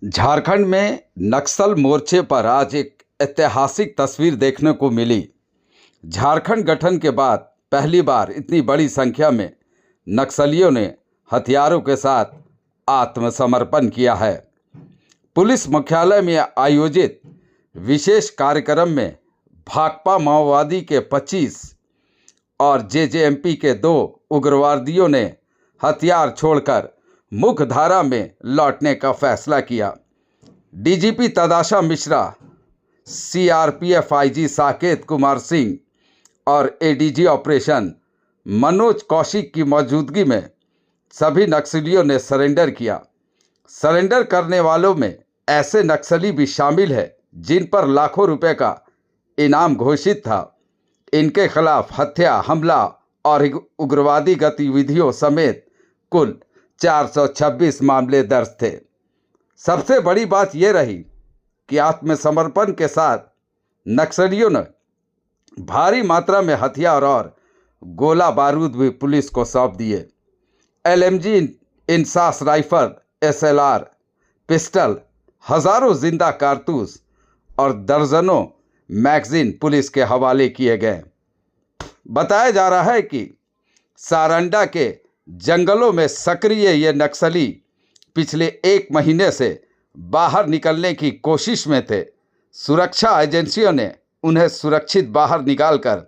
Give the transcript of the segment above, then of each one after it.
झारखंड में नक्सल मोर्चे पर आज एक ऐतिहासिक तस्वीर देखने को मिली। झारखंड गठन के बाद पहली बार इतनी बड़ी संख्या में नक्सलियों ने हथियारों के साथ आत्मसमर्पण किया है। पुलिस मुख्यालय में आयोजित विशेष कार्यक्रम में भाकपा माओवादी के 25 और जेजेएमपी के 2 उग्रवादियों ने हथियार छोड़कर मुख्य धारा में लौटने का फैसला किया। DGP Tadasha Mishra, CRPF IG Saket Kumar Singh और एडीजी ऑपरेशन मनोज कौशिक की मौजूदगी में सभी नक्सलियों ने सरेंडर किया। सरेंडर करने वालों में ऐसे नक्सली भी शामिल हैं जिन पर लाखों रुपए का इनाम घोषित था। इनके खिलाफ हत्या, हमला और उग्रवादी गतिविधियों समेत कुल 426 मामले दर्ज थे। सबसे बड़ी बात यह रही कि आत्मसमर्पण के साथ नक्सलियों ने भारी मात्रा में हथियार और गोला बारूद भी पुलिस को सौंप दिए। LMG, INSAS rifle, SLR, pistol, हजारों जिंदा कारतूस और दर्जनों मैगजीन पुलिस के हवाले किए गए। बताया जा रहा है कि सारंडा के जंगलों में सक्रिय ये नक्सली पिछले 1 महीने से बाहर निकलने की कोशिश में थे। सुरक्षा एजेंसियों ने उन्हें सुरक्षित बाहर निकालकर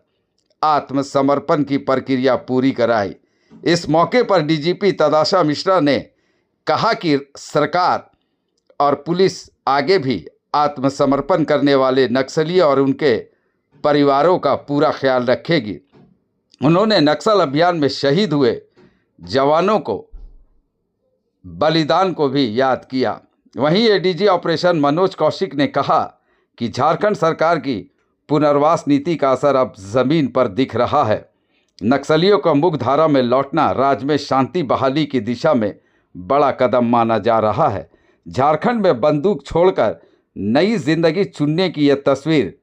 आत्मसमर्पण की प्रक्रिया पूरी कराई। इस मौके पर डीजीपी तदाशा मिश्रा ने कहा कि सरकार और पुलिस आगे भी आत्मसमर्पण करने वाले नक्सलियों और उनके परिवारों का पूरा ख्याल रखेगी। उन्होंने नक्सल अभियान में शहीद हुए जवानों को बलिदान को भी याद किया। वहीं एडीजी ऑपरेशन मनोज कौशिक ने कहा कि झारखंड सरकार की पुनर्वास नीति का असर अब जमीन पर दिख रहा है। नक्सलियों का मुख्य धारा में लौटना राज्य में शांति बहाली की दिशा में बड़ा कदम माना जा रहा है। झारखंड में बंदूक छोड़कर नई जिंदगी चुनने की यह तस्वीर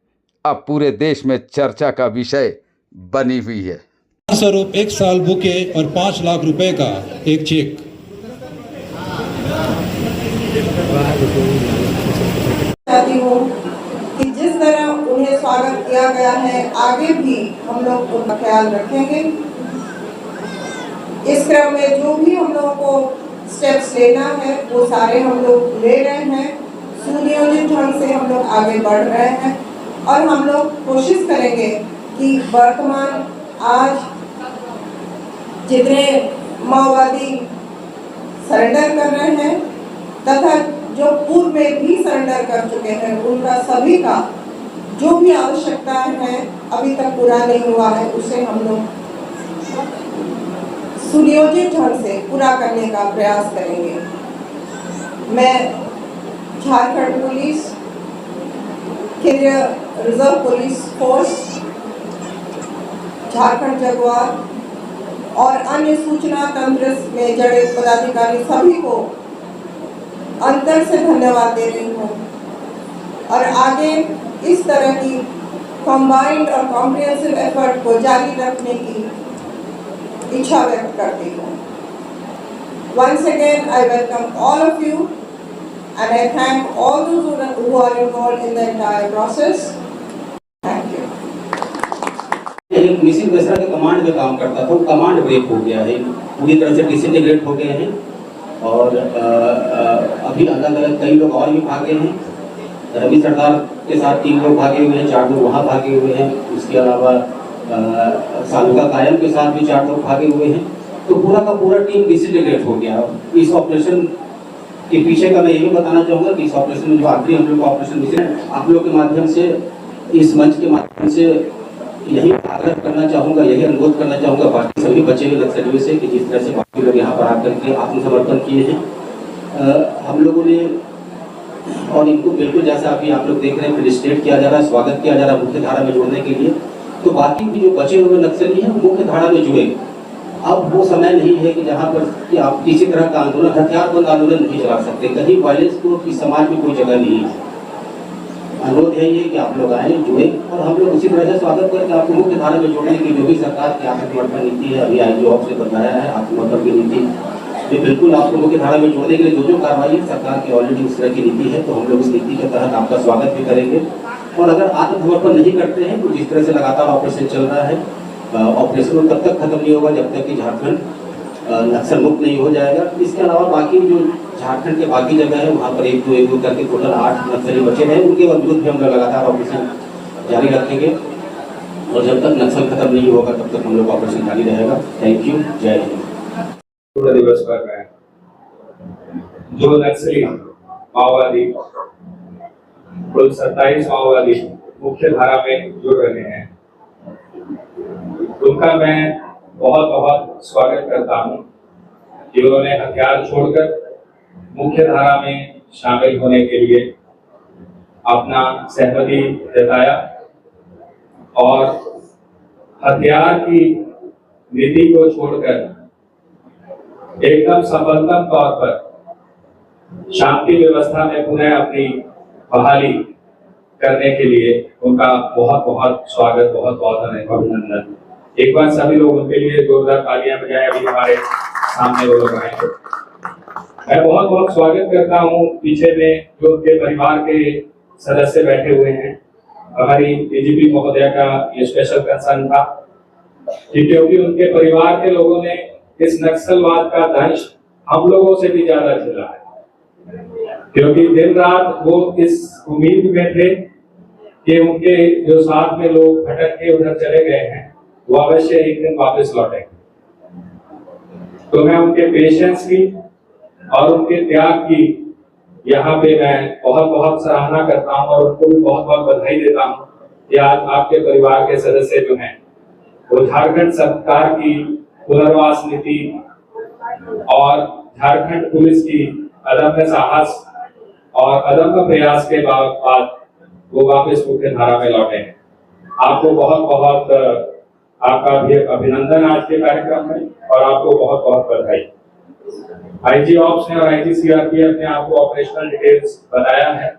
अब पूरे देश में चर्चा का विषय बनी हुई है। स्वरूप 1 साल बुके और 5 लाख रुपए का एक चेक। चाहती हूँ कि जिस तरह उन्हें स्वागत किया गया है, आगे भी हम लोग उनका ख्याल रखेंगे। इस क्रम में जो भी हम लोगों को स्टेप्स लेना है वो सारे हम लोग ले रहे हैं। सुनियोजित ढंग से हम लोग आगे बढ़ रहे हैं और हम लोग कोशिश करेंगे कि वर्तमान आज जितने माओवादी सरेंडर कर रहे हैं तथा जो पूर्व में भी सरेंडर कर चुके हैं, उनका सभी का जो भी आवश्यकता है अभी तक पूरा नहीं हुआ है, उसे हम लोग सुनियोजित ढंग से पूरा करने का प्रयास करेंगे। मैं झारखंड पुलिस, केंद्रीय reserve police force, Jharkhand Jaguar और अन्य सूचना तंत्र में जड़े पदाधिकारी सभी को अंतर से धन्यवाद दे रही हूँ और आगे इस तरह की कंबाइंड और कॉम्प्रिहेंसिव एफर्ट को जारी रखने की इच्छा व्यक्त करती हूँ। Once again, I welcome all of you and I thank all those who are involved in the entire process. Thank you. एक मिसिंग वेसरा के कमांड में काम करता था, वो कमांड ब्रेक हो गया है, पूरी तरह से डिसइंटीग्रेट हो गए हैं और अभी अलग अलग कई लोग और भी भागे हैं। रवि सरदार के साथ 3 लोग भागे हुए हैं, 4 लोग वहाँ भागे हुए हैं। उसके अलावा सालुका कायम के साथ भी 4 लोग भागे हुए हैं। तो पूरा का पूरा टीम डिसइंटीग्रेट हो गया। इस ऑपरेशन के पीछे का मैं यही बताना चाहूँगा कि इस ऑपरेशन में जो आखिरी हम लोग का ऑपरेशन मिशन, आप लोग के माध्यम से, इस मंच के माध्यम से यही आग्रह करना चाहूँगा, यही अनुरोध करना चाहूँगा बाकी सभी बचे हुए नक्सलियों से कि जिस तरह से बाकी लोग यहाँ पर आकर के आत्मसमर्पण किए हैं हम लोगों ने, और इनको बिल्कुल जैसा अभी आप लोग देख रहे हैं फेलिसिटेट किया जा रहा है, स्वागत किया जा रहा है मुख्य धारा में जोड़ने के लिए। तो बाकी भी जो बचे हुए नक्सली हैं मुख्य धारा में जुड़े। अब वो समय नहीं है कि जहाँ पर कि आप किसी तरह का आंदोलन, हथियारबंद आंदोलन नहीं चला सकते। कहीं वायलेंस को कि समाज में कोई जगह नहीं है। अनुरोध यही है कि आप लोग आए, जुड़े और हम लोग उसी तरह से स्वागत करके आपको मुख्य धारा में जोड़ने की जो भी सरकार की आत्मसमर्पण नीति है, अभी आईजी ऑफ से बताया है आत्मसमर्पण की नीति ये बिल्कुल आपको मुख्य धारा में जोड़ने के लिए जो कार्रवाई है सरकार की ऑलरेडी उस तरह की नीति है, तो हम लोग इस नीति के तहत आपका स्वागत भी करेंगे। और अगर आत्मसमर्पण नहीं करते हैं तो जिस तरह से लगातार ऑपरेशन चल रहा है, ऑपरेशन तब तक खत्म नहीं होगा जब तक कि झारखंड नक्सल मुक्त नहीं हो जाएगा। इसके अलावा बाकी जो झारखंड के बाकी जगह है वहाँ पर एक दो करके टोटल 8 नक्सली बचे हैं, उनके विरुद्ध भी हम लोग लगातार ऑपरेशन जारी रखेंगे और जब तक नक्सल खत्म नहीं होगा तब तक हम लोग ऑपरेशन जारी रहेगा। थैंक यू, जय हिंद। दिवस पर मैं जो नक्सली माओवादी कुल 27 माओवादी मुख्य धारा में जुड़ रहे हैं उनका मैं बहुत बहुत स्वागत करता हूं कि उन्होंने हथियार छोड़कर मुख्य धारा में शामिल होने के लिए अपना सहमति जताया और हथियार की नीति को छोड़कर एकदम सफलतम तौर पर शांति व्यवस्था में पुनः अपनी बहाली करने के लिए उनका बहुत बहुत स्वागत, बहुत बहुत अभिनंदन। एक बार सभी लोग उनके लिए जोरदार तालियां बजाएं। अभी हमारे सामने वो लोग आएंगे। मैं बहुत बहुत स्वागत करता हूं पीछे में जो उनके परिवार के सदस्य बैठे हुए हैं। हमारी डीजीपी महोदया का ये स्पेशल कंसर्न था कि क्योंकि उनके परिवार के लोगों ने इस नक्सलवाद का दंश हम लोगों से भी ज्यादा झेला है, क्योंकि दिन रात वो इस उम्मीद में थे कि उनके जो साथ में लोग भटक के उधर चले गए हैं वो अवश्य एक दिन वापस लौटेंगे। तो मैं उनके पेशेंस की और उनके त्याग की यहाँ पे मैं बहुत बहुत सराहना करता हूँ और उनको भी बहुत बहुत बधाई देता हूँ कि आज आपके परिवार के सदस्य जो हैं वो झारखंड सरकार की पुनर्वास नीति और झारखंड पुलिस की अदम्य साहस और अदम्य प्रयास के बाद वो वापस मुख्य धारा में लौटे हैं। आपको बहुत बहुत आपका भी अभिनंदन आज के कार्यक्रम में और आपको बहुत बहुत बधाई। आईजी ऑप्स ने और आईजी सीआरपीएफ ने आपको ऑपरेशनल डिटेल्स बताया है।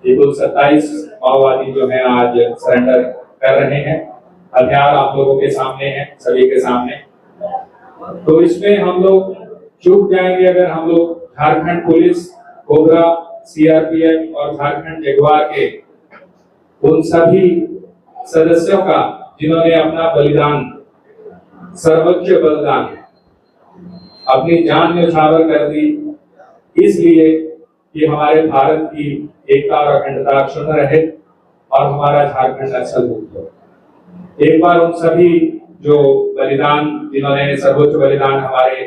ये कुल 27 माओवादी जो हैं आज सरेंडर कर रहे हैं। हथियार आप लोगों के सामने हैं, सभी के सामने। तो इसमें हम लोग चूक जाएंगे अगर हम लोग झारखंड पुलिस, कोबरा, सीआरपीएफ और झारखंड जगुआर के उन सभी सदस्यों का जिन्होंने अपना बलिदान, सर्वोच्च बलिदान, अपनी जान न्यौछावर कर दी इसलिए कि हमारे भारत की एकता और अखंडता क्षुण्ण रहे और हमारा झारखंड नक्सल मुक्त हो। एक बार उन सभी जो बलिदान, जिन्होंने सर्वोच्च बलिदान हमारे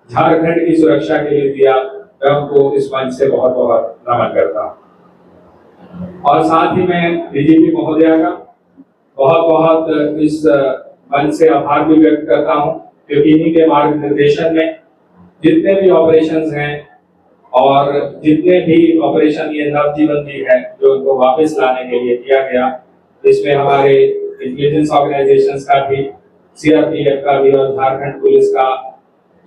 झारखंड की सुरक्षा के लिए दिया, मैं उनको इस मंच से बहुत बहुत नमन करता हूँ। और साथ ही मैं डीजीपी महोदया का बहुत बहुत इस मंच से आभार भी व्यक्त करता हूँ, क्योंकि इन्हीं के मार्गदर्शन में जितने भी ऑपरेशंस हैं और जितने भी ऑपरेशन ये नवजीवन भी है जो उनको वापस लाने के लिए किया गया, इसमें हमारे इंटेलिजेंस ऑर्गेनाइजेशंस का भी, सीआरपीएफ का भी और झारखंड पुलिस का,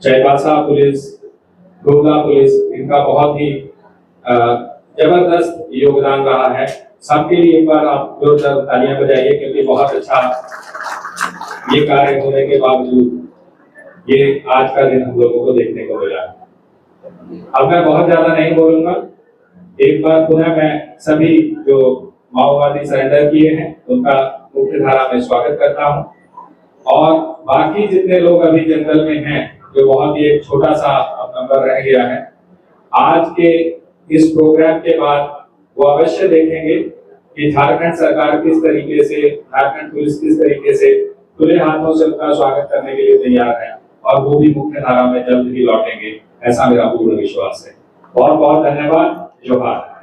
चाईबासा पुलिस, गोला पुलिस, इनका बहुत ही जबरदस्त योगदान रहा है। सबके लिए एक बार आप जोरदार तालियां बजाइए, क्योंकि बहुत अच्छा ये कार्य होने के बावजूद ये आज का दिन हम लोगों को देखने को मिला। अब मैं बहुत ज्यादा नहीं बोलूंगा। एक बार पुनः मैं सभी जो माओवादी सरेंडर किए हैं उनका मुख्य धारा में स्वागत करता हूं और बाकी जितने लोग अभी जंगल में हैं, जो बहुत ही एक छोटा सा नंबर रह गया है, आज के इस प्रोग्राम के बाद वो अवश्य देखेंगे कि झारखंड सरकार किस तरीके से, झारखंड पुलिस किस तरीके से खुले हाथों से उनका स्वागत करने के लिए तैयार है और वो भी मुख्य धारा में जल्द ही लौटेंगे, ऐसा मेरा पूर्ण विश्वास है। बहुत बहुत धन्यवाद। जोहार।